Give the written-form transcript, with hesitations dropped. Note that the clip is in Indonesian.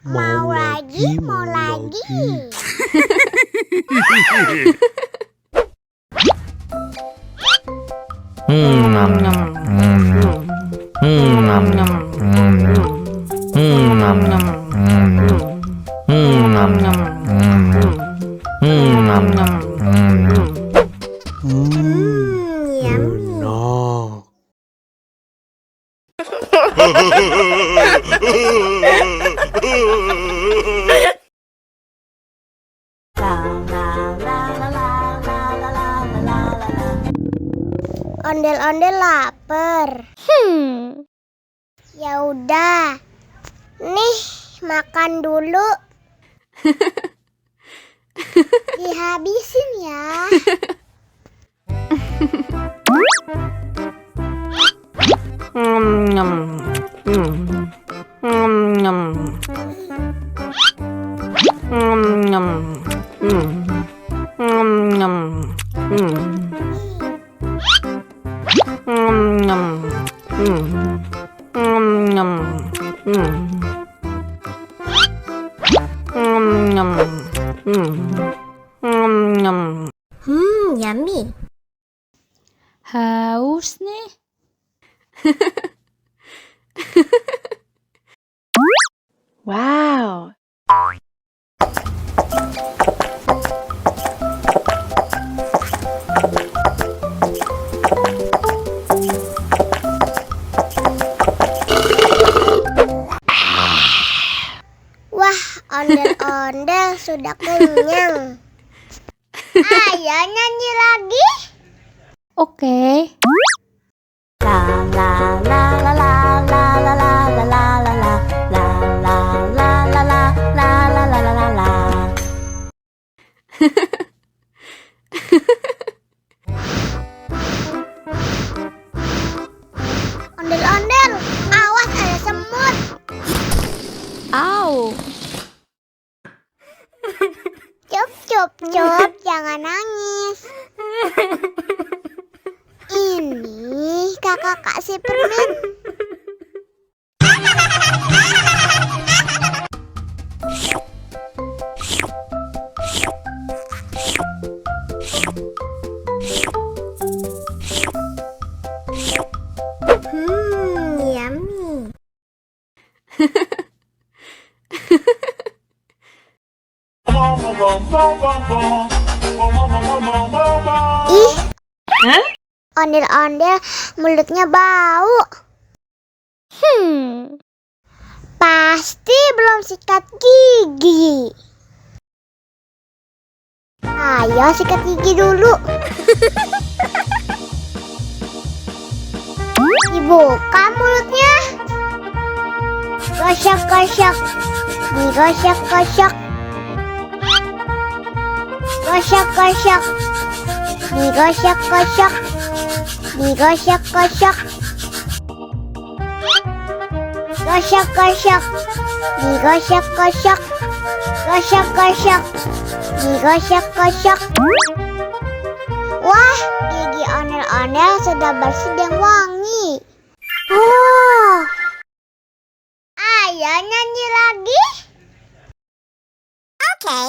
Mau lagi, mau lagi. Ondel-ondel lapar. Ya udah. Nih, makan dulu. Dihabisin ya. Yummy. Haus nih. Wow. Wah, ondel-ondel sudah kenyang. Ayo nyanyi lagi. Oke. Ondel-ondel, awas ada semut. Au. Cup, jangan nangis. Ini kakak kasih permen. Yummy. Ih, ondel-ondel mulutnya bau. Pasti belum sikat gigi. Ayo sikat gigi dulu. Dibuka mulutnya. Gosok-gosok. Digosok-gosok. Gosok-gosok. Digosok-gosok. Digosok-gosok. Gosok-gosok. Digosok-gosok. Gosok-gosok. Digosok-gosok. Wah, gigi ondel-ondel sudah bersih dan wangi. Oh. Ayo nyanyi lagi. Oke.